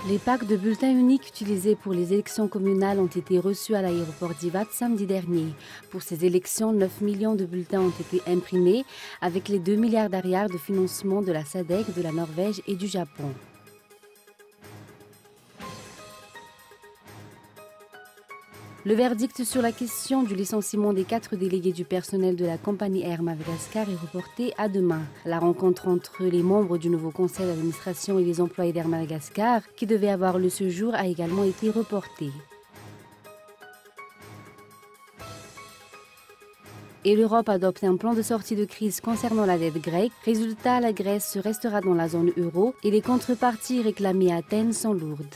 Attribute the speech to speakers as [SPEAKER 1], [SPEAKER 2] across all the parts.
[SPEAKER 1] Les packs de bulletins uniques utilisés pour les élections communales ont été reçus à l'aéroport d'Ivat samedi dernier. Pour ces élections, 9 millions de bulletins ont été imprimés avec les 2 milliards d'ariars de financement de la SADC, de la Norvège et du Japon. Le verdict sur la question du licenciement des 4 délégués du personnel de la compagnie Air Madagascar est reporté à demain. La rencontre entre les membres du nouveau conseil d'administration et les employés d'Air Madagascar, qui devait avoir lieu ce jour, a également été reportée. Et l'Europe adopte un plan de sortie de crise concernant la dette grecque. Résultat, la Grèce restera dans la zone euro et les contreparties réclamées à Athènes sont lourdes.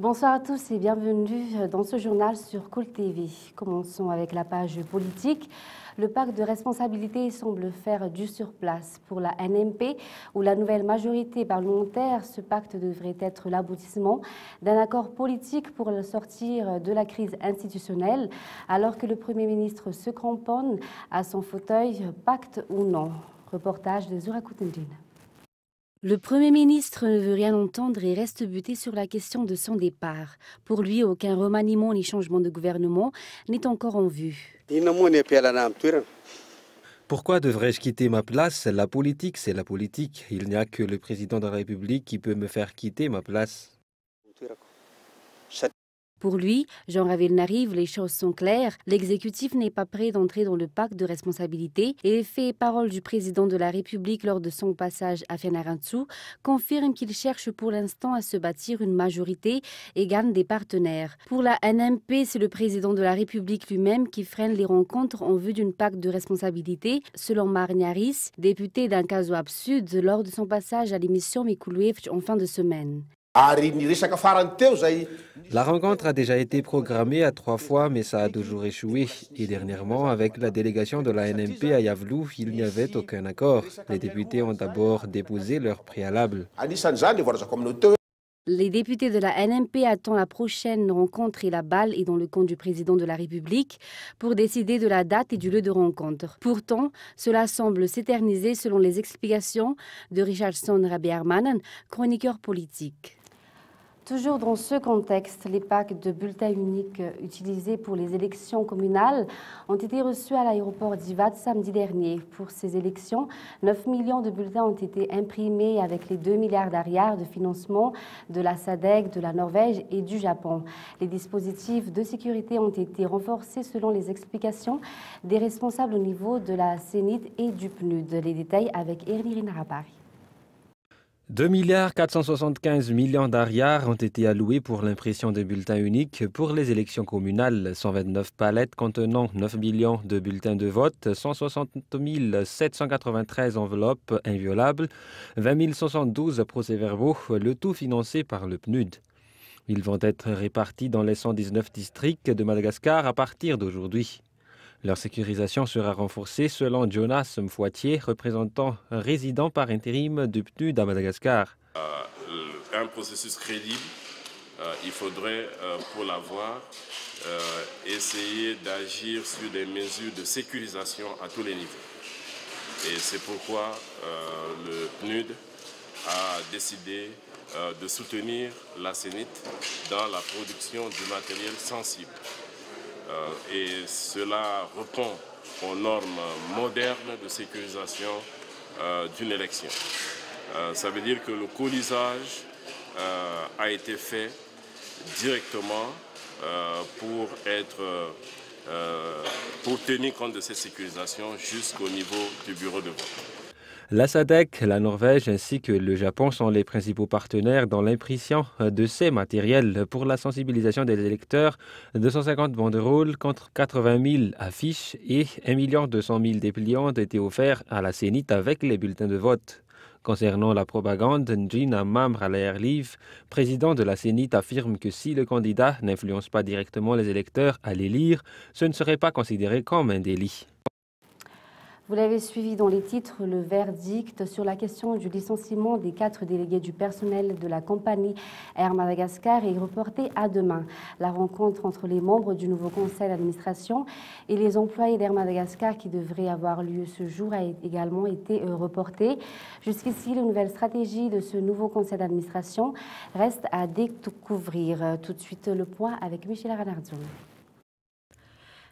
[SPEAKER 1] Bonsoir à tous et bienvenue dans ce journal sur Cool TV. Commençons avec la page politique. Le pacte de responsabilité semble faire du surplace. Pour la NMP, ou la nouvelle majorité parlementaire, ce pacte devrait être l'aboutissement d'un accord politique pour sortir de la crise institutionnelle, alors que le Premier ministre se cramponne à son fauteuil, pacte ou non. Reportage de Zura Koutendine. Le Premier ministre ne veut rien entendre et reste buté sur la question de son départ. Pour lui, aucun remaniement ni changement de gouvernement n'est encore en vue.
[SPEAKER 2] Pourquoi devrais-je quitter ma place? La politique, c'est la politique. Il n'y a que le président de la République qui peut me faire quitter ma place.
[SPEAKER 1] Pour lui, Jean Ravel-Narive, les choses sont claires. L'exécutif n'est pas prêt d'entrer dans le pacte de responsabilité et les faits et paroles du président de la République lors de son passage à Fianarantsoa confirment qu'il cherche pour l'instant à se bâtir une majorité et gagne des partenaires. Pour la NMP, c'est le président de la République lui-même qui freine les rencontres en vue d'une pacte de responsabilité, selon Marniaris, député d'un Caso Sud, lors de son passage à l'émission Mikulouevch en fin de semaine.
[SPEAKER 2] La rencontre a déjà été programmée à 3 fois, mais ça a toujours échoué. Et dernièrement, avec la délégation de la NMP à Yavlou, il n'y avait aucun accord. Les députés ont d'abord déposé leur préalable.
[SPEAKER 1] Les députés de la NMP attendent la prochaine rencontre et la balle est dans le camp du président de la République pour décider de la date et du lieu de rencontre. Pourtant, cela semble s'éterniser selon les explications de Richardson Rabiarmanen, chroniqueur politique. Toujours dans ce contexte, les packs de bulletins uniques utilisés pour les élections communales ont été reçus à l'aéroport d'Ivat samedi dernier. Pour ces élections, 9 millions de bulletins ont été imprimés avec les 2 milliards d'ariars de financement de la SADC, de la Norvège et du Japon. Les dispositifs de sécurité ont été renforcés selon les explications des responsables au niveau de la CENIT et du PNUD. Les détails avec Erlirina Rapari.
[SPEAKER 2] 2,475 milliards d'ariars ont été alloués pour l'impression des bulletins uniques pour les élections communales. 129 palettes contenant 9 millions de bulletins de vote, 160 793 enveloppes inviolables, 20 172 procès-verbaux, le tout financé par le PNUD. Ils vont être répartis dans les 119 districts de Madagascar à partir d'aujourd'hui. Leur sécurisation sera renforcée selon Jonas Mfouatier, représentant résident par intérim du PNUD à Madagascar.
[SPEAKER 3] Un processus crédible, il faudrait pour l'avoir essayer d'agir sur des mesures de sécurisation à tous les niveaux. Et c'est pourquoi le PNUD a décidé de soutenir la CENIT dans la production du matériel sensible. Et cela répond aux normes modernes de sécurisation d'une élection. Ça veut dire que le colisage a été fait directement pour tenir compte de cette sécurisation jusqu'au niveau du bureau de vote.
[SPEAKER 2] La SADC, la Norvège ainsi que le Japon sont les principaux partenaires dans l'impression de ces matériels pour la sensibilisation des électeurs. 250 banderoles contre 80 000 affiches et 1 200 000 dépliants ont été offerts à la CENIT avec les bulletins de vote. Concernant la propagande, Njina Mamralaerliv, président de la CENIT, affirme que si le candidat n'influence pas directement les électeurs à les lire, ce ne serait pas considéré comme un délit.
[SPEAKER 1] Vous l'avez suivi dans les titres, le verdict sur la question du licenciement des 4 délégués du personnel de la compagnie Air Madagascar est reporté à demain. La rencontre entre les membres du nouveau conseil d'administration et les employés d'Air Madagascar qui devrait avoir lieu ce jour a également été reportée. Jusqu'ici, la nouvelle stratégie de ce nouveau conseil d'administration reste à découvrir. Tout de suite, le point avec Michela Ranardzon.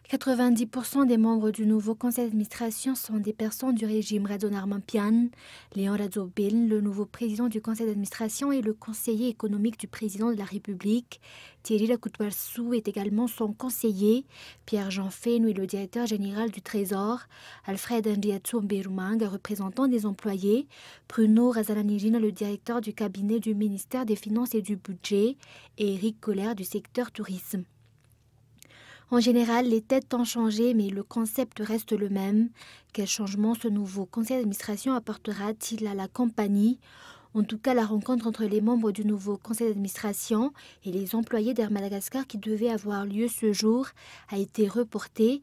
[SPEAKER 4] 90% des membres du nouveau conseil d'administration sont des personnes du régime Radonarmampian. Léon Radzobin, le nouveau président du conseil d'administration, et le conseiller économique du président de la République. Thierry Lakoutouarsou est également son conseiller. Pierre-Jean Fénou est le directeur général du Trésor. Alfred Ndiatsou Berumang, représentant des employés. Bruno Razalanirina, le directeur du cabinet du ministère des Finances et du Budget. Et Eric Colère du secteur tourisme. En général, les têtes ont changé, mais le concept reste le même. Quel changement ce nouveau conseil d'administration apportera-t-il à la compagnie? En tout cas, la rencontre entre les membres du nouveau conseil d'administration et les employés d'Air Madagascar qui devait avoir lieu ce jour a été reportée,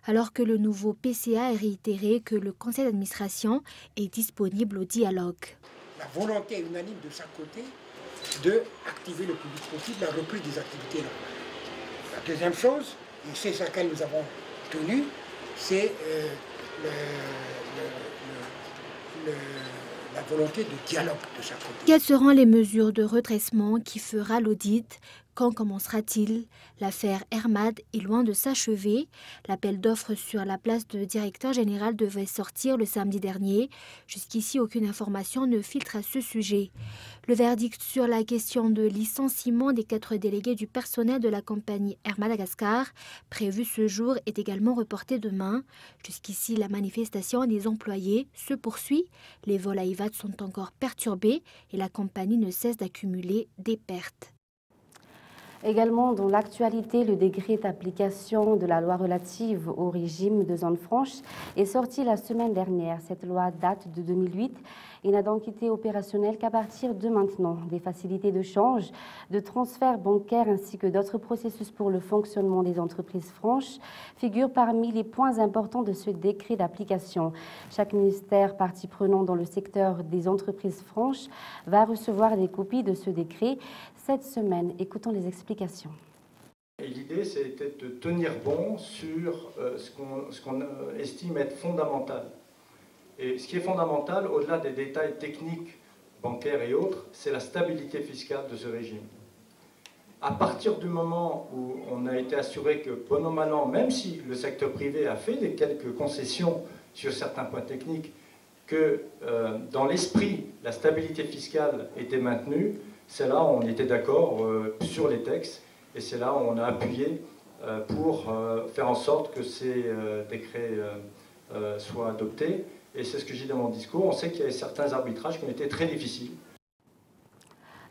[SPEAKER 4] alors que le nouveau PCA a réitéré que le conseil d'administration est disponible au dialogue.
[SPEAKER 5] La volonté unanime de chaque côté d'activer le plus vite possible la reprise des activités normales. La deuxième chose, et c'est ce à laquelle nous avons tenu, c'est la volonté de dialogue de chaque côté.
[SPEAKER 4] Quelles seront les mesures de redressement qui fera l'audit? Quand commencera-t-il? L'affaire Hermad est loin de s'achever. L'appel d'offres sur la place de directeur général devait sortir le samedi dernier. Jusqu'ici, aucune information ne filtre à ce sujet. Le verdict sur la question de licenciement des 4 délégués du personnel de la compagnie Air Madagascar, prévu ce jour, est également reporté demain. Jusqu'ici, la manifestation des employés se poursuit. Les vols à Ivat sont encore perturbés et la compagnie ne cesse d'accumuler des pertes.
[SPEAKER 1] Également dans l'actualité, le décret d'application de la loi relative au régime de zone franche est sorti la semaine dernière. Cette loi date de 2008 et n'a donc été opérationnelle qu'à partir de maintenant. Des facilités de change, de transfert bancaire ainsi que d'autres processus pour le fonctionnement des entreprises franches figurent parmi les points importants de ce décret d'application. Chaque ministère partie prenante dans le secteur des entreprises franches va recevoir des copies de ce décret cette semaine. Écoutons les explications.
[SPEAKER 6] L'idée, c'était de tenir bon sur ce qu'on estime être fondamental. Et ce qui est fondamental, au-delà des détails techniques, bancaires et autres, c'est la stabilité fiscale de ce régime. À partir du moment où on a été assuré que, bon an, mal an, même si le secteur privé a fait quelques concessions sur certains points techniques, que dans l'esprit, la stabilité fiscale était maintenue, c'est là où on était d'accord sur les textes et c'est là où on a appuyé pour faire en sorte que ces décrets soient adoptés. Et c'est ce que j'ai dit dans mon discours. On sait qu'il y a certains arbitrages qui ont été très difficiles.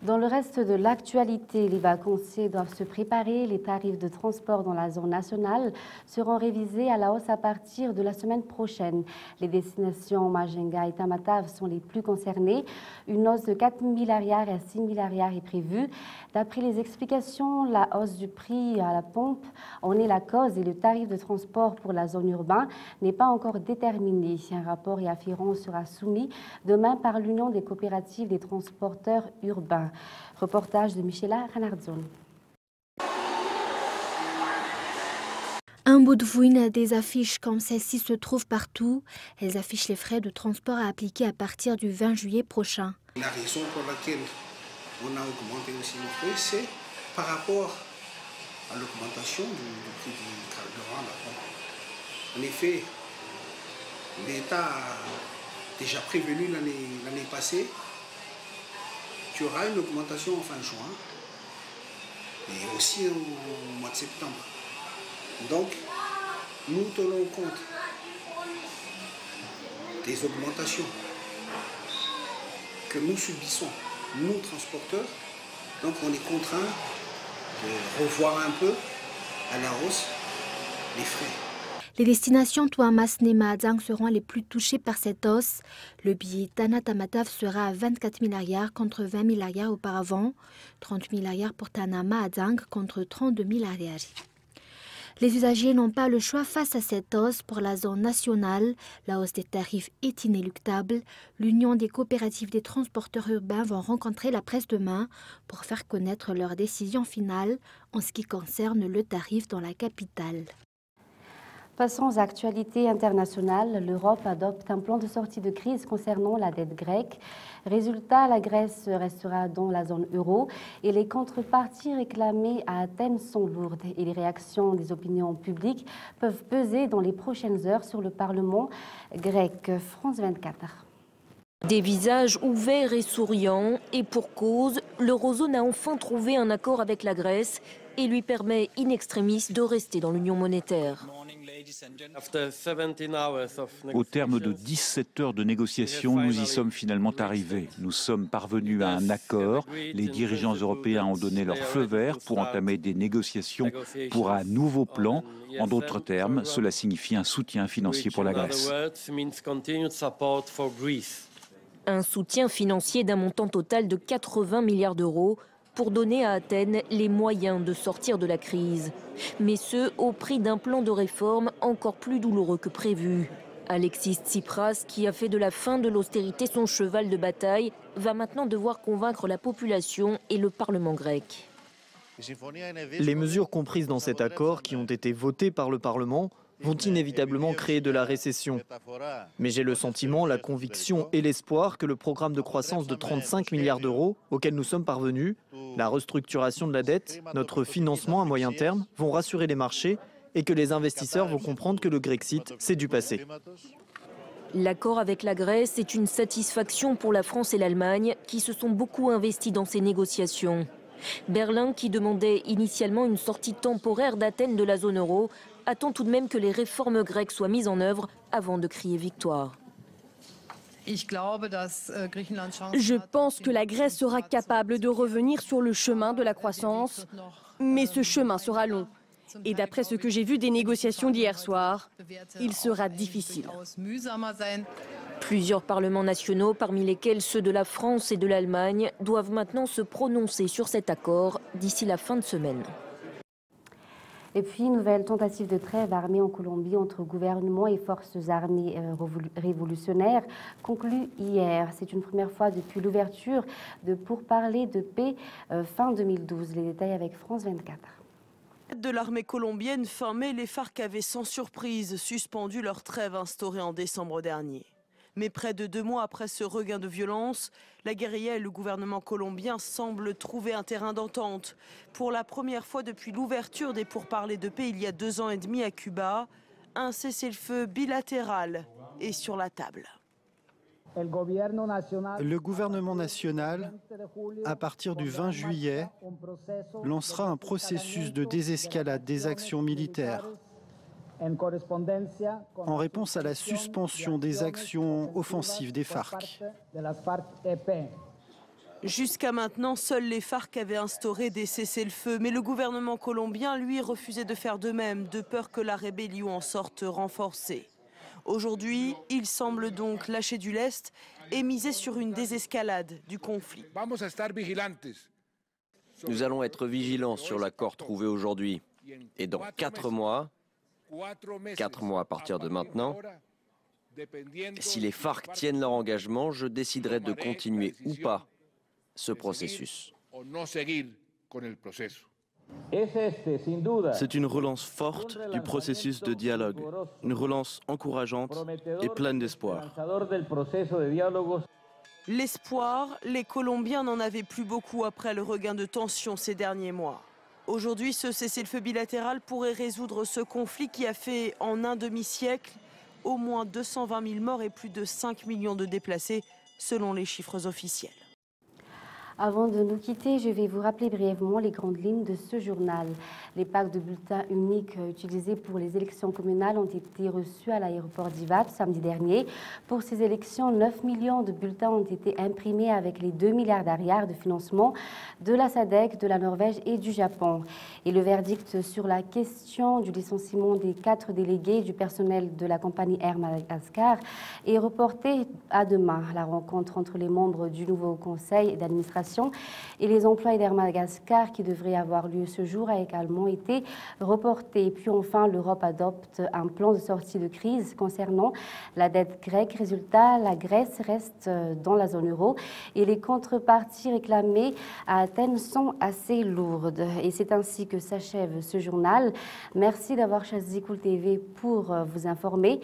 [SPEAKER 1] Dans le reste de l'actualité, les vacanciers doivent se préparer. Les tarifs de transport dans la zone nationale seront révisés à la hausse à partir de la semaine prochaine. Les destinations Majinga et Tamatave sont les plus concernées. Une hausse de 4 milliards à 6 milliards est prévue. D'après les explications, la hausse du prix à la pompe en est la cause et le tarif de transport pour la zone urbaine n'est pas encore déterminé. Un rapport et affirmant sera soumis demain par l'Union des coopératives des transporteurs urbains. Reportage de Michela Ranardzon.
[SPEAKER 4] Un bout de fouine, des affiches comme celle-ci se trouvent partout. Elles affichent les frais de transport à appliquer à partir du 20 juillet prochain.
[SPEAKER 5] La raison pour laquelle on a augmenté aussi nos frais, c'est par rapport à l'augmentation du prix du carburant. En effet, l'État a déjà prévenu l'année passée qu'il y aura une augmentation en fin juin et aussi au mois de septembre. Donc, nous tenons compte des augmentations que nous subissons, nous transporteurs. Donc, on est contraint de revoir un peu à la hausse les frais.
[SPEAKER 4] Les destinations Touamas, Nema, Adzang seront les plus touchées par cette hausse. Le billet Tana Tamatave sera à 24 milliards contre 20 milliards auparavant. 30 milliards pour Tanama Adzang contre 32 milliards. Les usagers n'ont pas le choix face à cette hausse pour la zone nationale. La hausse des tarifs est inéluctable. L'Union des coopératives des transporteurs urbains va rencontrer la presse demain pour faire connaître leur décision finale en ce qui concerne le tarif dans la capitale.
[SPEAKER 1] Passons aux actualités internationales. L'Europe adopte un plan de sortie de crise concernant la dette grecque. Résultat, la Grèce restera dans la zone euro et les contreparties réclamées à Athènes sont lourdes. Et les réactions des opinions publiques peuvent peser dans les prochaines heures sur le Parlement grec. France 24.
[SPEAKER 7] Des visages ouverts et souriants, et pour cause, l'eurozone a enfin trouvé un accord avec la Grèce et lui permet in extremis de rester dans l'union monétaire.
[SPEAKER 8] Au terme de 17 heures de négociations, nous y sommes finalement arrivés. Nous sommes parvenus à un accord. Les dirigeants européens ont donné leur feu vert pour entamer des négociations pour un nouveau plan. En d'autres termes, cela signifie un soutien financier pour la Grèce.
[SPEAKER 7] Un soutien financier d'un montant total de 80 milliards d'euros pour donner à Athènes les moyens de sortir de la crise. Mais ce, au prix d'un plan de réforme encore plus douloureux que prévu. Alexis Tsipras, qui a fait de la fin de l'austérité son cheval de bataille, va maintenant devoir convaincre la population et le Parlement grec.
[SPEAKER 9] Les mesures comprises dans cet accord, qui ont été votées par le Parlement, vont inévitablement créer de la récession. Mais j'ai le sentiment, la conviction et l'espoir que le programme de croissance de 35 milliards d'euros auquel nous sommes parvenus, la restructuration de la dette, notre financement à moyen terme vont rassurer les marchés et que les investisseurs vont comprendre que le Grexit, c'est du passé.
[SPEAKER 7] L'accord avec la Grèce est une satisfaction pour la France et l'Allemagne qui se sont beaucoup investis dans ces négociations. Berlin, qui demandait initialement une sortie temporaire d'Athènes de la zone euro, attend tout de même que les réformes grecques soient mises en œuvre avant de crier victoire.
[SPEAKER 10] Je pense que la Grèce sera capable de revenir sur le chemin de la croissance, mais ce chemin sera long. Et d'après ce que j'ai vu des négociations d'hier soir, il sera difficile.
[SPEAKER 7] Plusieurs parlements nationaux, parmi lesquels ceux de la France et de l'Allemagne, doivent maintenant se prononcer sur cet accord d'ici la fin de semaine.
[SPEAKER 1] Et puis, nouvelle tentative de trêve armée en Colombie entre gouvernement et forces armées révolutionnaires conclue hier. C'est une première fois depuis l'ouverture de pourparlers de paix fin 2012. Les détails avec France 24.
[SPEAKER 11] De l'armée colombienne, fin mai, les FARC avaient sans surprise suspendu leur trêve instaurée en décembre dernier. Mais près de 2 mois après ce regain de violence, la guérilla et le gouvernement colombien semblent trouver un terrain d'entente. Pour la première fois depuis l'ouverture des pourparlers de paix il y a 2 ans et demi à Cuba, un cessez-le-feu bilatéral est sur la table.
[SPEAKER 12] Le gouvernement national, à partir du 20 juillet, lancera un processus de désescalade des actions militaires en réponse à la suspension des actions offensives des FARC.
[SPEAKER 11] Jusqu'à maintenant, seuls les FARC avaient instauré des cessez-le-feu, mais le gouvernement colombien, lui, refusait de faire de même, de peur que la rébellion en sorte renforcée. Aujourd'hui, il semble donc lâcher du lest et miser sur une désescalade du conflit.
[SPEAKER 13] Nous allons être vigilants sur l'accord trouvé aujourd'hui. Et dans 4 mois, 4 mois à partir de maintenant, si les FARC tiennent leur engagement, je déciderai de continuer ou pas ce processus.
[SPEAKER 14] C'est une relance forte du processus de dialogue, une relance encourageante et pleine d'espoir.
[SPEAKER 11] L'espoir, les Colombiens n'en avaient plus beaucoup après le regain de tension ces derniers mois. Aujourd'hui, ce cessez-le-feu bilatéral pourrait résoudre ce conflit qui a fait en un demi-siècle au moins 220 000 morts et plus de 5 millions de déplacés, selon les chiffres officiels.
[SPEAKER 1] Avant de nous quitter, je vais vous rappeler brièvement les grandes lignes de ce journal. Les packs de bulletins uniques utilisés pour les élections communales ont été reçus à l'aéroport d'Ivat samedi dernier. Pour ces élections, 9 millions de bulletins ont été imprimés avec les 2 milliards d'ariars de financement de la SADC, de la Norvège et du Japon. Et le verdict sur la question du licenciement des 4 délégués du personnel de la compagnie Air Madagascar est reporté à demain. La rencontre entre les membres du nouveau conseil d'administration migration et les emplois d'Air Madagascar qui devraient avoir lieu ce jour a également été reporté. Et puis enfin, l'Europe adopte un plan de sortie de crise concernant la dette grecque. Résultat, la Grèce reste dans la zone euro et les contreparties réclamées à Athènes sont assez lourdes. Et c'est ainsi que s'achève ce journal. Merci d'avoir choisi Cool TV pour vous informer.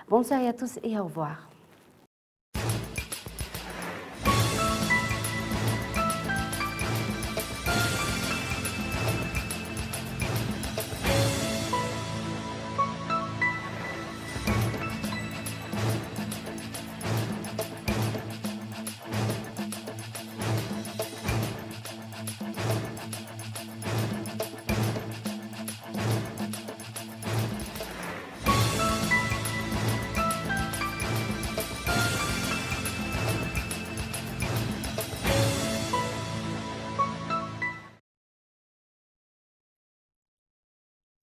[SPEAKER 1] Bonne soirée à tous et au revoir.